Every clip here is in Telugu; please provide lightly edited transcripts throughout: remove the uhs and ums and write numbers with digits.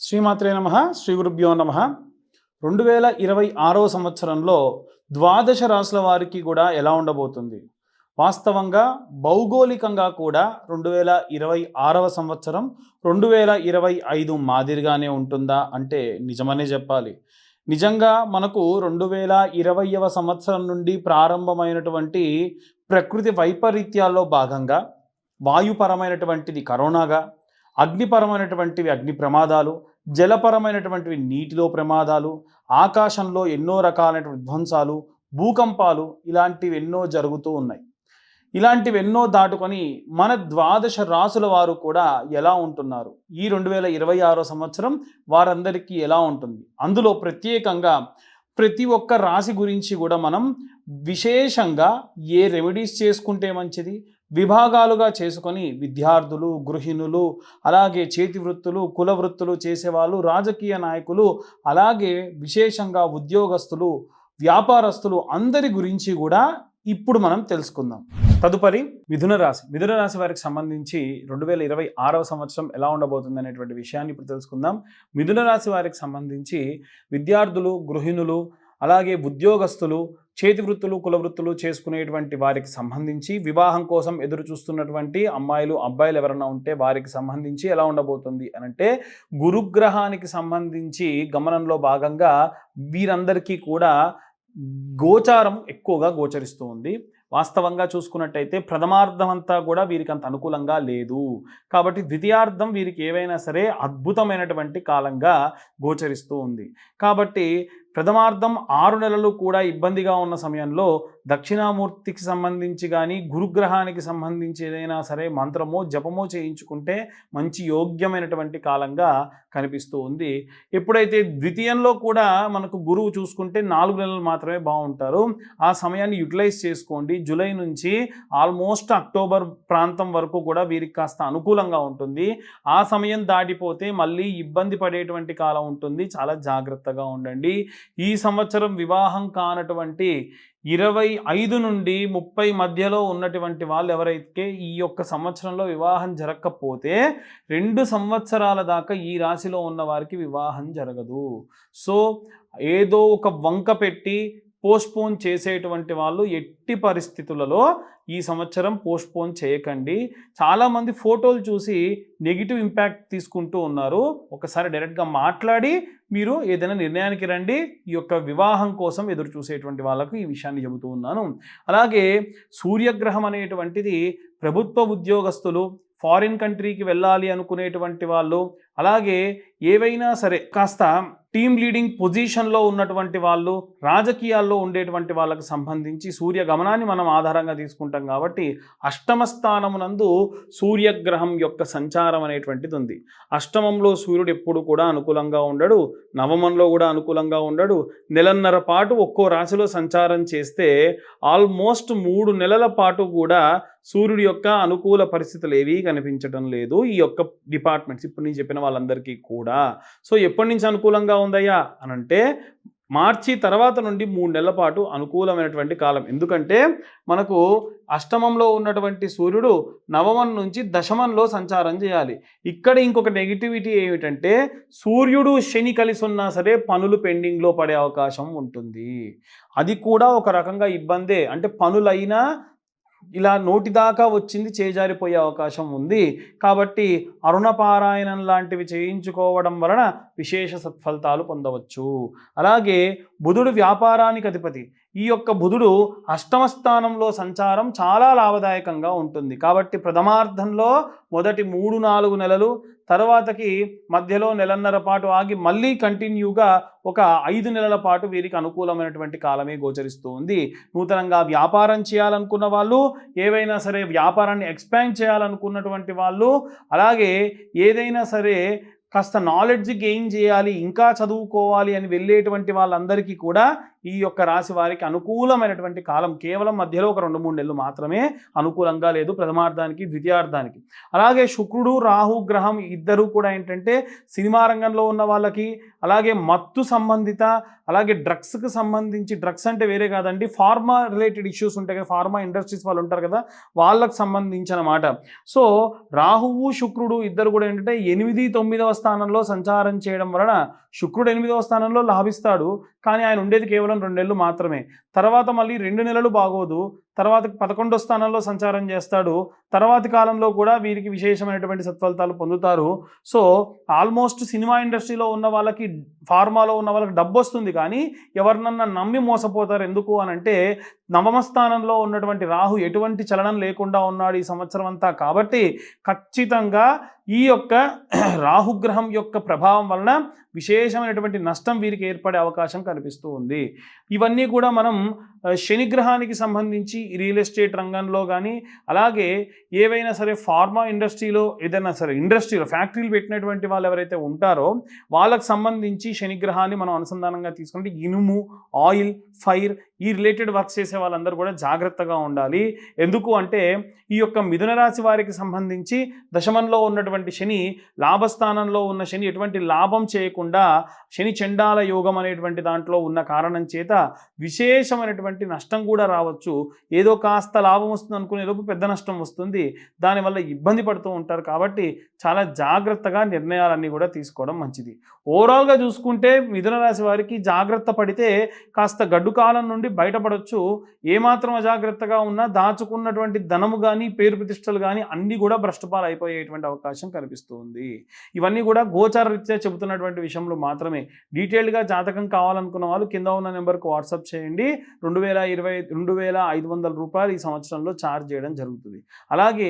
శ్రీమాత్రే నమః. శ్రీ గురుభ్యో నమః. 2026వ సంవత్సరంలో ద్వాదశ రాశుల వారికి కూడా ఎలా ఉండబోతుంది? వాస్తవంగా భౌగోళికంగా కూడా 2026వ సంవత్సరం 2025 మాదిరిగానే ఉంటుందా అంటే నిజమనే చెప్పాలి. నిజంగా మనకు 2020వ సంవత్సరం నుండి ప్రారంభమైనటువంటి ప్రకృతి వైపరీత్యాల్లో భాగంగా వాయుపరమైనటువంటిది కరోనాగా, అగ్నిపరమైనటువంటివి అగ్ని ప్రమాదాలు, జలపరమైనటువంటివి నీటిలో ప్రమాదాలు, ఆకాశంలో ఎన్నో రకాలైన విధ్వంసాలు, భూకంపాలు ఇలాంటివి ఎన్నో జరుగుతూ ఉన్నాయి. ఇలాంటివెన్నో దాటుకొని మన ద్వాదశ రాసుల వారు కూడా ఎలా ఉంటున్నారు? ఈ 2026 సంవత్సరం వారందరికీ ఎలా ఉంటుంది? అందులో ప్రత్యేకంగా ప్రతి ఒక్క రాశి గురించి కూడా మనం విశేషంగా ఏ రెమెడీస్ చేసుకుంటే మంచిది, విభాగాలుగా చేసుకొని విద్యార్థులు, గృహిణులు, అలాగే చేతి వృత్తులు, కుల వృత్తులు చేసేవాళ్ళు, రాజకీయ నాయకులు, అలాగే విశేషంగా ఉద్యోగస్తులు, వ్యాపారస్తులు అందరి గురించి కూడా ఇప్పుడు మనం తెలుసుకుందాం. తదుపరి మిథున రాశి. మిథున రాశి వారికి సంబంధించి 2026వ సంవత్సరం ఎలా ఉండబోతుంది అనేటువంటి విషయాన్ని ఇప్పుడు తెలుసుకుందాం. మిథున రాశి వారికి సంబంధించి విద్యార్థులు, గృహిణులు, అలాగే ఉద్యోగస్తులు, చేతి వృత్తులు, కుల వృత్తులు చేసుకునేటువంటి వారికి సంబంధించి, వివాహం కోసం ఎదురు చూస్తున్నటువంటి అమ్మాయిలు, అబ్బాయిలు ఎవరైనా ఉంటే వారికి సంబంధించి ఎలా ఉండబోతుంది అనంటే, గురుగ్రహానికి సంబంధించి గమనంలో భాగంగా వీరందరికీ కూడా గోచారం ఎక్కువగా గోచరిస్తూ ఉంది. వాస్తవంగా చూసుకున్నట్టయితే ప్రథమార్థం అంతా కూడా వీరికి అంత అనుకూలంగా లేదు. కాబట్టి ద్వితీయార్థం వీరికి ఏవైనా సరే అద్భుతమైనటువంటి కాలంగా గోచరిస్తూ ఉంది. కాబట్టి ప్రథమార్థం 6 నెలలు కూడా ఇబ్బందిగా ఉన్న సమయంలో దక్షిణామూర్తికి సంబంధించి కానీ, గురుగ్రహానికి సంబంధించి ఏదైనా సరే మంత్రమో జపమో చేయించుకుంటే మంచి యోగ్యమైనటువంటి కాలంగా కనిపిస్తూ ఉంది. ఎప్పుడైతే ద్వితీయంలో కూడా మనకు గురువు చూసుకుంటే 4 నెలలు మాత్రమే బాగుంటారు. ఆ సమయాన్ని యూటిలైజ్ చేసుకోండి. జూలై నుంచి ఆల్మోస్ట్ అక్టోబర్ ప్రాంతం వరకు కూడా వీరికి కాస్త అనుకూలంగా ఉంటుంది. ఆ సమయం దాటిపోతే మళ్ళీ ఇబ్బంది పడేటువంటి కాలం ఉంటుంది. చాలా జాగ్రత్తగా ఉండండి. ఈ సంవత్సరం వివాహం కానటువంటి 25 నుండి 30 మధ్యలో ఉన్నటువంటి వాళ్ళు ఎవరైతే ఈ యొక్క సంవత్సరంలో వివాహం జరగకపోతే 2 సంవత్సరాల దాకా ఈ రాశిలో ఉన్న వారికి వివాహం జరగదు. సో ఏదో ఒక వంక పెట్టి పోస్ట్పోన్ చేసేటువంటి వాళ్ళు ఎట్టి పరిస్థితులలో ఈ సంవత్సరం పోస్ట్పోన్ చేయకండి. చాలామంది ఫోటోలు చూసి నెగిటివ్ ఇంపాక్ట్ తీసుకుంటూ ఉన్నారు. ఒకసారి డైరెక్ట్గా మాట్లాడి మీరు ఏదైనా నిర్ణయానికి రండి. ఈ యొక్క వివాహం కోసం ఎదురు చూసేటువంటి వాళ్ళకు ఈ విషయాన్ని చెబుతూ ఉన్నాను. అలాగే సూర్యగ్రహం అనేటువంటిది ప్రభుత్వ ఉద్యోగస్తులు, ఫారిన్ కంట్రీకి వెళ్ళాలి అనుకునేటువంటి వాళ్ళు, అలాగే ఏవైనా సరే కాస్త టీమ్ లీడింగ్ పొజిషన్లో ఉన్నటువంటి వాళ్ళు, రాజకీయాల్లో ఉండేటువంటి వాళ్ళకు సంబంధించి సూర్య గమనాన్ని మనం ఆధారంగా తీసుకుంటాం కాబట్టి అష్టమ స్థానమునందు సూర్యగ్రహం యొక్క సంచారం అనేటువంటిది ఉంది. అష్టమంలో సూర్యుడు ఎప్పుడు కూడా అనుకూలంగా ఉండడు, నవమంలో కూడా అనుకూలంగా ఉండడు. నెలన్నర పాటు ఒక్కో రాశిలో సంచారం చేస్తే ఆల్మోస్ట్ 3 నెలల పాటు కూడా సూర్యుడి యొక్క అనుకూల పరిస్థితులు ఏవీ కనిపించడం లేదు ఈ యొక్క డిపార్ట్మెంట్స్ ఇప్పుడు నేను చెప్పిన వాళ్ళందరికీ కూడా. సో ఎప్పటి నుంచి అనుకూలంగా ఉందయ్యా అనంటే మార్చి తర్వాత నుండి 3 నెలల పాటు అనుకూలమైనటువంటి కాలం. ఎందుకంటే మనకు అష్టమంలో ఉన్నటువంటి సూర్యుడు నవమం నుంచి దశమంలో సంచారం చేయాలి. ఇక్కడ ఇంకొక నెగిటివిటీ ఏమిటంటే సూర్యుడు శని కలిసి ఉన్నా సరే పనులు పెండింగ్లో పడే అవకాశం ఉంటుంది. అది కూడా ఒక రకంగా ఇబ్బందే. అంటే పనులైనా ఇలా నోటి దాకా వచ్చింది చేజారిపోయే అవకాశం ఉంది. కాబట్టి అరుణపారాయణం లాంటివి చేయించుకోవడం వలన విశేష సత్ఫలితాలు పొందవచ్చు. అలాగే బుధుడు వ్యాపారానికి అధిపతి. ఈ యొక్క బుధుడు అష్టమ స్థానంలో సంచారం చాలా లాభదాయకంగా ఉంటుంది. కాబట్టి ప్రథమార్థంలో మొదటి 3-4 నెలలు, తర్వాతకి మధ్యలో నెలన్నర పాటు ఆగి మళ్ళీ కంటిన్యూగా ఒక 5 నెలల పాటు వీరికి అనుకూలమైనటువంటి కాలమే గోచరిస్తూ ఉంది. నూతనంగా వ్యాపారం చేయాలనుకున్న వాళ్ళు, ఏవైనా సరే వ్యాపారాన్ని ఎక్స్పాండ్ చేయాలనుకున్నటువంటి వాళ్ళు, అలాగే ఏదైనా సరే కాస్త నాలెడ్జ్ గెయిన్ చేయాలి, ఇంకా చదువుకోవాలి అని వెళ్ళేటువంటి వాళ్ళందరికీ కూడా ఈ యొక్క రాశి వారికి అనుకూలమైనటువంటి కాలం. కేవలం మధ్యలో ఒక 2-3 నెలలు మాత్రమే అనుకూలంగా లేదు, ప్రథమార్థానికి ద్వితీయార్థానికి. అలాగే శుక్రుడు రాహు గ్రహం ఇద్దరు కూడా ఏంటంటే సినిమా రంగంలో ఉన్న వాళ్ళకి, అలాగే మత్తు సంబంధిత, అలాగే డ్రగ్స్కి సంబంధించి, డ్రగ్స్ అంటే వేరే కాదండి, ఫార్మా రిలేటెడ్ ఇష్యూస్ ఉంటాయి కదా, ఫార్మా ఇండస్ట్రీస్ వాళ్ళు ఉంటారు కదా, వాళ్ళకు సంబంధించి అన్నమాట. సో రాహువు శుక్రుడు ఇద్దరు కూడా ఏంటంటే 8, 9వ స్థానంలో సంచారం చేయడం వలన శుక్రుడు 8వ స్థానంలో లాభిస్తాడు, కానీ ఆయన ఉండేది కేవలం 2 నెలలు మాత్రమే. తర్వాత మళ్ళీ 2 నెలలు బాగోదు, తర్వాత 11వ స్థానంలో సంచారం చేస్తాడు. తర్వాతి కాలంలో కూడా వీరికి విశేషమైనటువంటి సత్ఫలితాలు పొందుతారు. సో ఆల్మోస్ట్ సినిమా ఇండస్ట్రీలో ఉన్న వాళ్ళకి, ఫార్మాలో ఉన్న వాళ్ళకి డబ్బు వస్తుంది, కానీ ఎవరినన్నా నమ్మి మోసపోతారు. ఎందుకు అని అంటే 9వ స్థానంలో ఉన్నటువంటి రాహు ఎటువంటి చలనం లేకుండా ఉన్నాడు ఈ సంవత్సరం అంతా. కాబట్టి ఖచ్చితంగా ఈ యొక్క రాహుగ్రహం యొక్క ప్రభావం వలన విశేషమైనటువంటి నష్టం వీరికి ఏర్పడే అవకాశం కనిపిస్తూ ఉంది. ఇవన్నీ కూడా మనం శనిగ్రహానికి సంబంధించి రియల్ ఎస్టేట్ రంగంలో కానీ, అలాగే ఏవైనా సరే ఫార్మా ఇండస్ట్రీలో, ఏదైనా సరే ఇండస్ట్రీలో ఫ్యాక్టరీలు పెట్టినటువంటి వాళ్ళు ఎవరైతే ఉంటారో వాళ్ళకు సంబంధించి శనిగ్రహాన్ని మనం అనుసంధానంగా తీసుకుంటే ఇనుము, ఆయిల్, ఫైర్ ఈ రిలేటెడ్ వర్క్స్ చేసే వాళ్ళందరూ కూడా జాగ్రత్తగా ఉండాలి. ఎందుకు అంటే ఈ యొక్క మిథున రాశి వారికి సంబంధించి దశమంలో ఉన్నటువంటి శని, లాభస్థానంలో ఉన్న శని ఎటువంటి లాభం చేయకుండా శని చండాల యోగం అనేటువంటి దాంట్లో ఉన్న కారణం చేత విశేషమైనటువంటి నష్టం కూడా రావచ్చు. ఏదో కాస్త లాభం వస్తుంది అనుకునే లోపు పెద్ద నష్టం వస్తుంది, దానివల్ల ఇబ్బంది పడుతూ ఉంటారు. కాబట్టి చాలా జాగ్రత్తగా నిర్ణయాలన్నీ కూడా తీసుకోవడం మంచిది. ఓవరాల్గా చూసుకుంటే మిథున రాశి వారికి జాగ్రత్త పడితే కాస్త గడ్డు కాలం నుండి బయటపడవచ్చు. ఏమాత్రం అజాగ్రత్తగా ఉన్నా దాచుకున్నటువంటి ధనము కానీ, పేరు ప్రతిష్టలు కానీ అన్నీ కూడా భ్రష్టపాలు అయిపోయేటువంటి అవకాశం కనిపిస్తుంది. ఇవన్నీ కూడా గోచార రీత్యా చెబుతున్నటువంటి విషయంలో మాత్రమే. డీటెయిల్డ్గా జాతకం కావాలనుకున్న వాళ్ళు కింద ఉన్న నెంబర్కు వాట్సాప్ చేయండి. 2,500 రూపాయలు ఈ సంవత్సరంలో ఛార్జ్ చేయడం జరుగుతుంది. అలాగే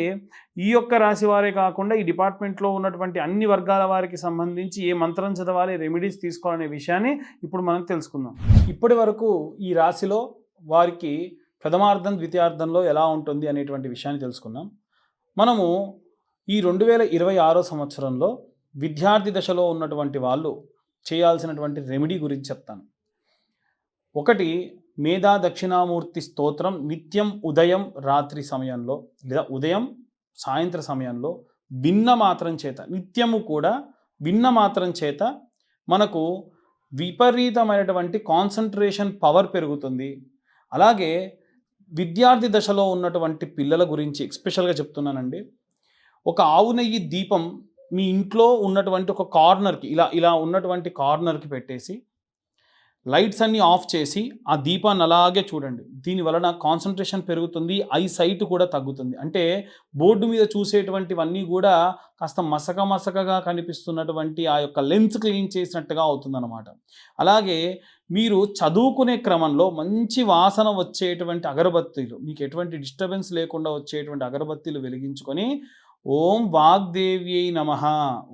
ఈ యొక్క రాశి వారే కాకుండా ఈ డిపార్ట్మెంట్లో ఉన్నటువంటి అన్ని వర్గాల వారికి సంబంధించి ఏ మంత్రం చదవాలి, రెమెడీస్ తీసుకోవాలనే విషయాన్ని ఇప్పుడు మనం తెలుసుకుందాం. ఇప్పటి వరకు ఈ రాశిలో వారికి ప్రథమార్థం ద్వితీయార్థంలో ఎలా ఉంటుంది అనేటువంటి విషయాన్ని తెలుసుకున్నాం. మనము ఈ 2026 సంవత్సరంలో విద్యార్థి దశలో ఉన్నటువంటి వాళ్ళు చేయాల్సినటువంటి రెమెడీ గురించి చెప్తాను. ఒకటి, మేధా దక్షిణామూర్తి స్తోత్రం నిత్యం ఉదయం రాత్రి సమయంలో, లేదా ఉదయం సాయంత్ర సమయంలో విన్న మాత్రం చేత, నిత్యము కూడా విన్న మాత్రం చేత మనకు విపరీతమైనటువంటి కాన్సన్ట్రేషన్ పవర్ పెరుగుతుంది. అలాగే విద్యార్థి దశలో ఉన్నటువంటి పిల్లల గురించి ఎస్పెషల్గా చెప్తున్నానండి. ఒక ఆవు నెయ్యి దీపం మీ ఇంట్లో ఉన్నటువంటి ఒక కార్నర్కి, ఇలా ఉన్నటువంటి కార్నర్కి పెట్టేసి లైట్స్ అన్నీ ఆఫ్ చేసి ఆ దీపాన్ని అలాగే చూడండి. దీనివలన కాన్సన్ట్రేషన్ పెరుగుతుంది, ఐ సైట్ కూడా తగ్గుతుంది. అంటే బోర్డు మీద చూసేటువంటివన్నీ కూడా కాస్త మసకగా కనిపిస్తున్నటువంటి ఆ యొక్క లెన్స్ క్లీన్ చేసినట్టుగా అవుతుందన్నమాట. అలాగే మీరు చదువుకునే క్రమంలో మంచి వాసన వచ్చేటువంటి అగరబత్తీలు, మీకు ఎటువంటి డిస్టర్బెన్స్ లేకుండా వచ్చేటువంటి అగరబత్తీలు వెలిగించుకొని ఓం వాగ్దేవ్యై నమః,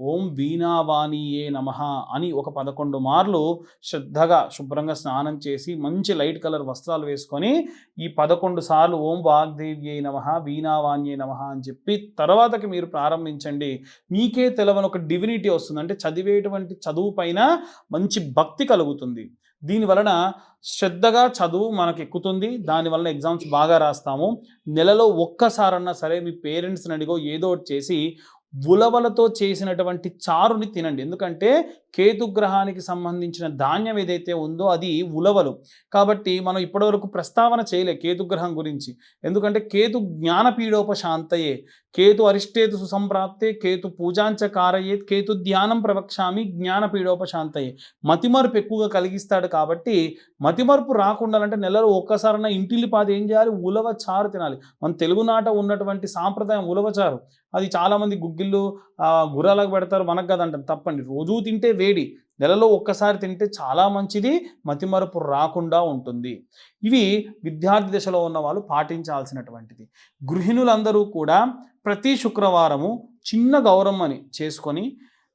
ఓం వీణావాణియే నమః అని ఒక 11 మార్లు శ్రద్ధగా శుభ్రంగా స్నానం చేసి మంచి లైట్ కలర్ వస్త్రాలు వేసుకొని ఈ 11 సార్లు ఓం వాగ్దేవ్యై నమః, వీణావాణియే నమః అని చెప్పి తర్వాతకి మీరు ప్రారంభించండి. మీకే తెలవని ఒక డివినిటీ వస్తుంది. అంటే చదివేటువంటి చదువు పైన మంచి భక్తి కలుగుతుంది. దీనివలన శ్రద్ధగా చదువు మనకు ఎక్కుతుంది. దానివల్ల ఎగ్జామ్స్ బాగా రాస్తాము. నెలలో ఒక్కసారన్నా సరే మీ పేరెంట్స్ని అడిగో ఏదో ఒకటి చేసి ఉలవలతో చేసినటువంటి చారుని తినండి. ఎందుకంటే కేతుగ్రహానికి సంబంధించిన ధాన్యం ఏదైతే ఉందో అది ఉలవలు. కాబట్టి మనం ఇప్పటివరకు ప్రస్తావన చేయలే కేతుగ్రహం గురించి. ఎందుకంటే కేతు జ్ఞానపీడోపశాంతయే, కేతు అరిష్టేతు సుసంప్రాప్తే, కేతు పూజాంచ కారయేత్, కేతు ధ్యానం ప్రవక్ష్యామి జ్ఞానపీడోపశాంతయే. మతిమరుపు ఎక్కువగా కలిగిస్తాడు. కాబట్టి మతిమరుపు రాకుండా అంటే నెలలో ఒక్కసారైనా ఇంటిల్లిపాది ఏం చేయాలి, ఉలవ చారు తినాలి. మన తెలుగునాట ఉన్నటువంటి సాంప్రదాయం ఉలవచారు. అది చాలామంది గుగ్గిళ్ళు గుర్రాలకు పెడతారు, మనకు కదంటారు. తప్పండి. రోజూ తింటే వేడి, నెలలో ఒక్కసారి తింటే చాలా మంచిది, మతిమరుపు రాకుండా ఉంటుంది. ఇవి విద్యార్థి దశలో ఉన్న వాళ్ళు పాటించాల్సినటువంటిది. గృహిణులందరూ కూడా ప్రతి శుక్రవారము చిన్న గౌరమ్మని చేసుకొని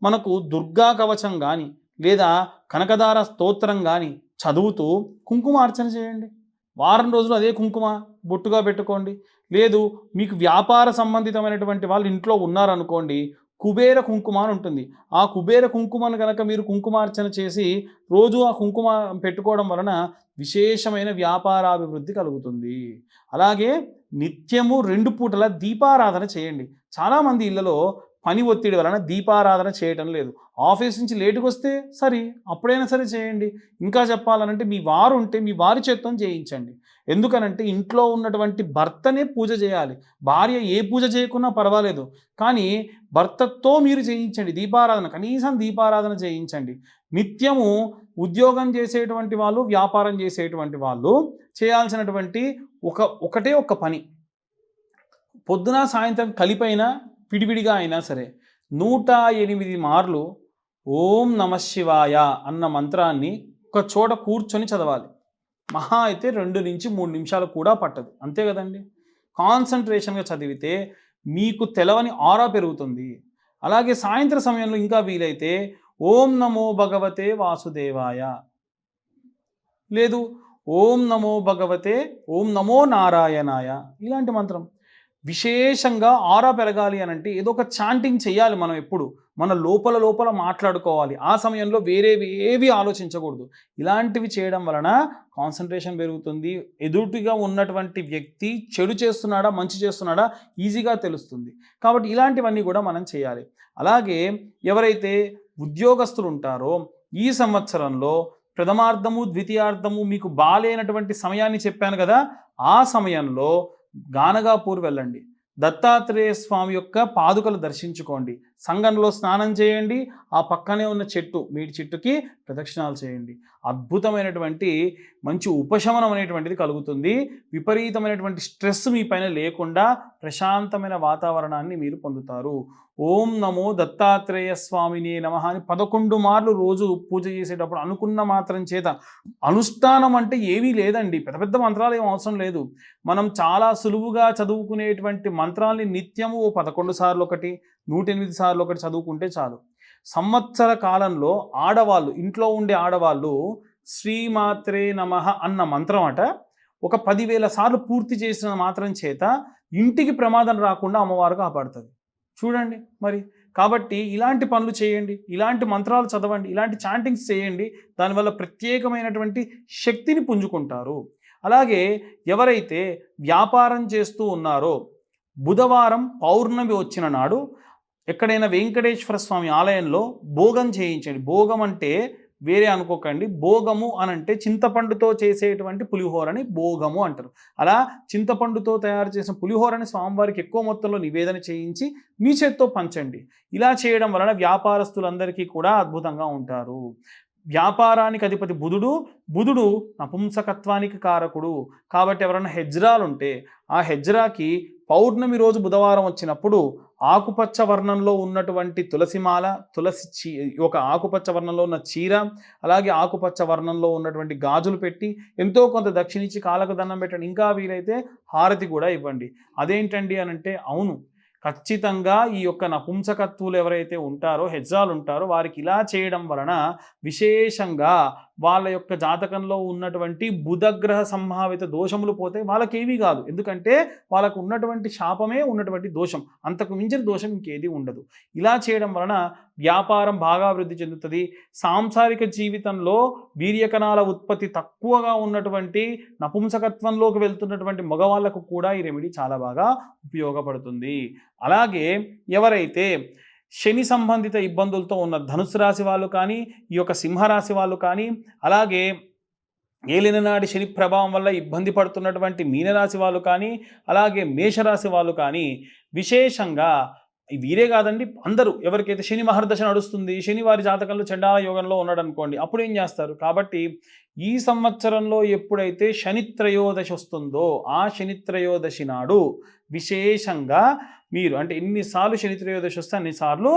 మనకు దుర్గా కవచం కానీ లేదా కనకదార స్తోత్రం కానీ చదువుతూ కుంకుమార్చన చేయండి. వారం రోజులు అదే కుంకుమ బొట్టుగా పెట్టుకోండి. లేదు మీకు వ్యాపార సంబంధితమైనటువంటి వాళ్ళు ఇంట్లో ఉన్నారనుకోండి, కుబేర కుంకుమ అని ఉంటుంది. ఆ కుబేర కుంకుమను గనక మీరు కుంకుమార్చన చేసి రోజు ఆ కుంకుమ పెట్టుకోవడం వలన విశేషమైన వ్యాపారాభివృద్ధి కలుగుతుంది. అలాగే నిత్యము 2 పూటల దీపారాధన చేయండి. చాలామంది ఇళ్లలో పని ఒత్తిడి వలన దీపారాధన చేయటం లేదు. ఆఫీస్ నుంచి లేట్‌గొస్తే సరే, అప్పుడైనా సరే చేయండి. ఇంకా చెప్పాలనంటే మీ వారు ఉంటే మీ వారి చేత్తోని చేయించండి. ఎందుకనంటే ఇంట్లో ఉన్నటువంటి భర్తనే పూజ చేయాలి. భార్య ఏ పూజ చేయకున్నా పర్వాలేదు. కానీ భర్తతో మీరు చేయించండి దీపారాధన. కనీసం దీపారాధన చేయించండి. నిత్యము ఉద్యోగం చేసేటువంటి వాళ్ళు, వ్యాపారం చేసేటువంటి వాళ్ళు చేయాల్సినటువంటి ఒకటే ఒక్క పని. పొద్దున, సాయంత్రం కలిపైనా, విడివిడిగా అయినా సరే 108 మార్లు ఓం నమఃశివాయ అన్న మంత్రాన్ని ఒక చోట కూర్చొని చదవాలి. మహా అయితే 2-3 నిమిషాలు కూడా పట్టదు. అంతే కదండీ! కాన్సంట్రేషన్‌గా చదివితే మీకు తెలవని ఆరా పెరుగుతుంది. అలాగే సాయంత్రం సమయంలో ఇంకా వీలైతే ఓం నమో భగవతే వాసుదేవాయ, లేదు ఓం నమో నారాయణాయ, ఇలాంటి మంత్రం. విశేషంగా ఆరా పెరగాలి అనంటే ఏదో ఒక చాంటింగ్ చేయాలి. మనం ఎప్పుడు మన లోపల మాట్లాడుకోవాలి. ఆ సమయంలో వేరేవి ఏవి ఆలోచించకూడదు. ఇలాంటివి చేయడం వలన కాన్సంట్రేషన్ పెరుగుతుంది. ఎదుటిగా ఉన్నటువంటి వ్యక్తి చెడు చేస్తున్నాడా, మంచి చేస్తున్నాడా ఈజీగా తెలుస్తుంది. కాబట్టి ఇలాంటివన్నీ కూడా మనం చేయాలి. అలాగే ఎవరైతే ఉద్యోగస్తులు ఉంటారో ఈ సంవత్సరంలో ప్రథమార్థము, ద్వితీయార్థము మీకు బాలేనటువంటి సమయాన్ని చెప్పాను కదా, ఆ సమయంలో గానగాపూర్ వెళ్ళండి. దత్తాత్రేయ స్వామి యొక్క పాదుకలు దర్శించుకోండి. సంగంలో స్నానం చేయండి. ఆ పక్కనే ఉన్న చెట్టు, మీడి చెట్టుకి ప్రదక్షిణాలు చేయండి. అద్భుతమైనటువంటి మంచి ఉపశమనం అనేటువంటిది కలుగుతుంది. విపరీతమైనటువంటి స్ట్రెస్ మీ పైన లేకుండా ప్రశాంతమైన వాతావరణాన్ని మీరు పొందుతారు. ఓం నమో దత్తాత్రేయ స్వామినే నమః అని 11 మార్లు రోజు పూజ చేసేటప్పుడు అనుకున్న మాత్రం చేత, అనుష్ఠానం అంటే ఏమీ లేదండి. పెద్ద పెద్ద మంత్రాలు ఏం అవసరం లేదు. మనం చాలా సులువుగా చదువుకునేటువంటి మంత్రాల్ని నిత్యము 11 సార్లు ఒకటి, 108 సార్లు ఒకటి చదువుకుంటే చాలు. సంవత్సర కాలంలో ఆడవాళ్ళు, ఇంట్లో ఉండే ఆడవాళ్ళు శ్రీమాత్రే నమః అన్న మంత్రం ఒక 10,000 సార్లు పూర్తి చేసిన మాత్రం చేత ఇంటికి ప్రమాదం రాకుండా అమ్మవారు కాపాడుతుంది. చూడండి మరి. కాబట్టి ఇలాంటి పనులు చేయండి, ఇలాంటి మంత్రాలు చదవండి, ఇలాంటి చాంటింగ్స్ చేయండి. దానివల్ల ప్రత్యేకమైనటువంటి శక్తిని పుంజుకుంటారు. అలాగే ఎవరైతే వ్యాపారం చేస్తూ ఉన్నారో బుధవారం పౌర్ణమి వచ్చిన నాడు ఎక్కడైనా వెంకటేశ్వర స్వామి ఆలయంలో భోగం చేయించండి. భోగం అంటే వేరే అనుకోకండి. భోగము అనంటే చింతపండుతో చేసేటువంటి పులిహోరని భోగము అంటారు. అలా చింతపండుతో తయారు చేసిన పులిహోరని స్వామివారికి ఎక్కువ మొత్తంలో నివేదన చేయించి మీ చేత్తో పంచండి. ఇలా చేయడం వలన వ్యాపారస్తులందరికీ కూడా అద్భుతంగా ఉంటారు. వ్యాపారానికి అధిపతి బుధుడు నపుంసకత్వానికి కారకుడు. కాబట్టి ఎవరైనా హెజ్రాలు ఉంటే ఆ హెజ్రాకి పౌర్ణమి రోజు బుధవారం వచ్చినప్పుడు ఆకుపచ్చ వర్ణంలో ఉన్నటువంటి తులసిమాల, ఒక ఆకుపచ్చ వర్ణంలో ఉన్న చీర, అలాగే ఆకుపచ్చ వర్ణంలో ఉన్నటువంటి గాజులు పెట్టి ఎంతో కొంత దక్షిణించి కాళ్ళకు దండం పెట్టండి. ఇంకా వీలైతే హారతి కూడా ఇవ్వండి. అదేంటండి అనంటే, అవును, ఖచ్చితంగా ఈ యొక్క నపుంసకత్వులు ఎవరైతే ఉంటారో, హెజ్జాలు ఉంటారో, వారికి ఇలా చేయడం వలన విశేషంగా వాళ్ళ యొక్క జాతకంలో ఉన్నటువంటి బుధగ్రహ సంభావిత దోషములు పోతే వాళ్ళకేమీ కాదు. ఎందుకంటే వాళ్ళకు ఉన్నటువంటి శాపమే ఉన్నటువంటి దోషం. అంతకు మించిన దోషం ఇంకేది ఉండదు. ఇలా చేయడం వలన వ్యాపారం బాగా వృద్ధి చెందుతుంది. సాంసారిక జీవితంలో వీర్యకణాల ఉత్పత్తి తక్కువగా ఉన్నటువంటి నపుంసకత్వంలోకి వెళ్తున్నటువంటి మగవాళ్ళకు కూడా ఈ రెమెడీ చాలా బాగా ఉపయోగపడుతుంది. అలాగే ఎవరైతే శని సంబంధిత ఇబ్బందులతో ఉన్న ధనుసు రాశి వాళ్ళు కానీ, ఈ యొక్క సింహరాశి వాళ్ళు కానీ, అలాగే ఏలిననాటి శని ప్రభావం వల్ల ఇబ్బంది పడుతున్నటువంటి మీనరాశి వాళ్ళు కానీ, అలాగే మేషరాశి వాళ్ళు కానీ, విశేషంగా వీరే కాదండి, అందరూ ఎవరికైతే శని మహర్దశ నడుస్తుంది, శని వారి జాతకంలో చండాల యోగంలో ఉన్నాడు అనుకోండి, అప్పుడు ఏం చేస్తారు? కాబట్టి ఈ సంవత్సరంలో ఎప్పుడైతే శని త్రయోదశి వస్తుందో ఆ శని త్రయోదశి నాడు విశేషంగా మీరు అంటే ఎన్నిసార్లు శని త్రయోదశి వస్తే అన్నిసార్లు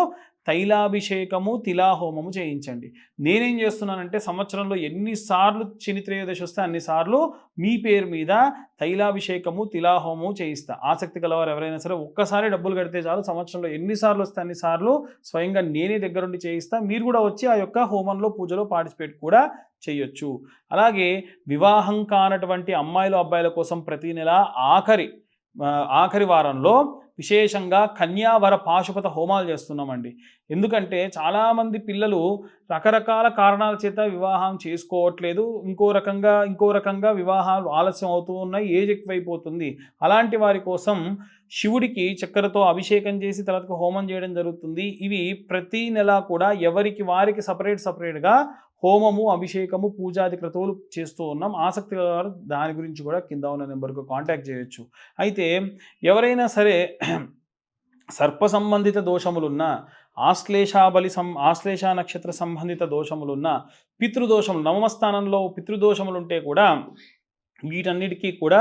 తైలాభిషేకము, తిలాహోమము చేయించండి. నేనేం చేస్తున్నానంటే సంవత్సరంలో ఎన్నిసార్లు శని త్రయోదశి వస్తే అన్నిసార్లు మీ పేరు మీద తైలాభిషేకము, తిలాహోమము చేయిస్తా. ఆసక్తి గలవారు ఎవరైనా సరే ఒక్కసారి డబ్బులు కడితే చాలు, సంవత్సరంలో ఎన్నిసార్లు వస్తే అన్నిసార్లు స్వయంగా నేనే దగ్గరుండి చేయిస్తా. మీరు కూడా వచ్చి ఆ యొక్క హోమంలో, పూజలో పార్టిసిపేట్ కూడా చేయొచ్చు. అలాగే వివాహం కానటువంటి అమ్మాయిలు, అబ్బాయిల కోసం ప్రతి నెల ఆఖరి ఆఖరి వారంలో విశేషంగా కన్యావర పాశుపత హోమాలు చేస్తున్నామండి. ఎందుకంటే చాలామంది పిల్లలు రకరకాల కారణాల చేత వివాహం చేసుకోవట్లేదు. ఇంకో రకంగా వివాహాలు ఆలస్యం అవుతూ ఉన్నాయి. ఏజ్ ఎక్కువైపోతుంది. అలాంటి వారి కోసం శివుడికి చక్కెరతో అభిషేకం చేసి తర్వాత హోమం చేయడం జరుగుతుంది. ఇవి ప్రతి నెల కూడా ఎవరికి వారికి సపరేట్‌గా హోమము, అభిషేకము, పూజాది క్రతువులు చేస్తూ ఉన్నాం. ఆసక్తి గలవారు దాని గురించి కూడా కింద ఉన్న నెంబర్‌కు కాంటాక్ట్ చేయొచ్చు. అయితే ఎవరైనా సరే సర్ప సంబంధిత దోషములున్నా, ఆశ్లేష నక్షత్ర సంబంధిత దోషములున్నా, పితృదోషములు నవమ స్థానంలో పితృదోషములుంటే కూడా వీటన్నిటికీ కూడా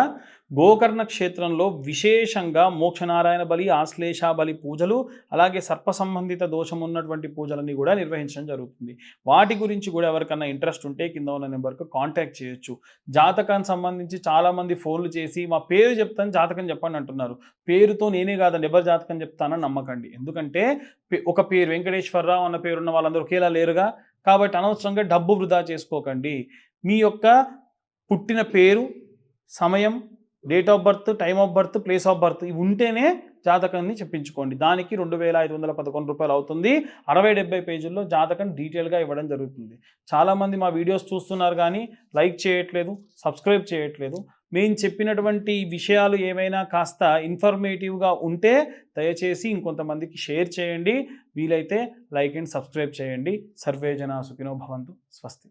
గోకర్ణ క్షేత్రంలో విశేషంగా మోక్షనారాయణ బలి, ఆశ్లేష బలి పూజలు, అలాగే సర్ప సంబంధిత దోషం ఉన్నటువంటి పూజలన్నీ కూడా నిర్వహించడం జరుగుతుంది. వాటి గురించి కూడా ఎవరికన్నా ఇంట్రెస్ట్ ఉంటే కింద ఉన్న నెంబర్కు కాంటాక్ట్ చేయొచ్చు. జాతకానికి సంబంధించి చాలామంది ఫోన్లు చేసి మా పేరు చెప్తాను జాతకం చెప్పండి అంటున్నారు. పేరుతో నేనే కాదండి ఎవరి జాతకం చెప్తానని నమ్మకండి. ఎందుకంటే ఒక పేరు వెంకటేశ్వరరావు అన్న పేరున్న వాళ్ళందరూ ఒకేలా లేరుగా. కాబట్టి అనవసరంగా డబ్బు వృధా చేసుకోకండి. మీ యొక్క పుట్టిన పేరు, సమయం, date of birth, time of birth, place of birth ఇవి ఉంటేనే జాతకాన్ని చెప్పించుకోండి. దానికి 2,511 రూపాయలు అవుతుంది. 60-70 పేజీల్లో జాతకం డీటెయిల్గా ఇవ్వడం జరుగుతుంది. చాలామంది మా వీడియోస్ చూస్తున్నారు కానీ లైక్ చేయట్లేదు, సబ్స్క్రైబ్ చేయట్లేదు. మేము చెప్పినటువంటి విషయాలు ఏమైనా కాస్త ఇన్ఫర్మేటివ్గా ఉంటే దయచేసి ఇంకొంతమందికి షేర్ చేయండి. వీలైతే లైక్ అండ్ సబ్స్క్రైబ్ చేయండి. సర్వే జనా సుఖినో భవంతు. స్వస్తి.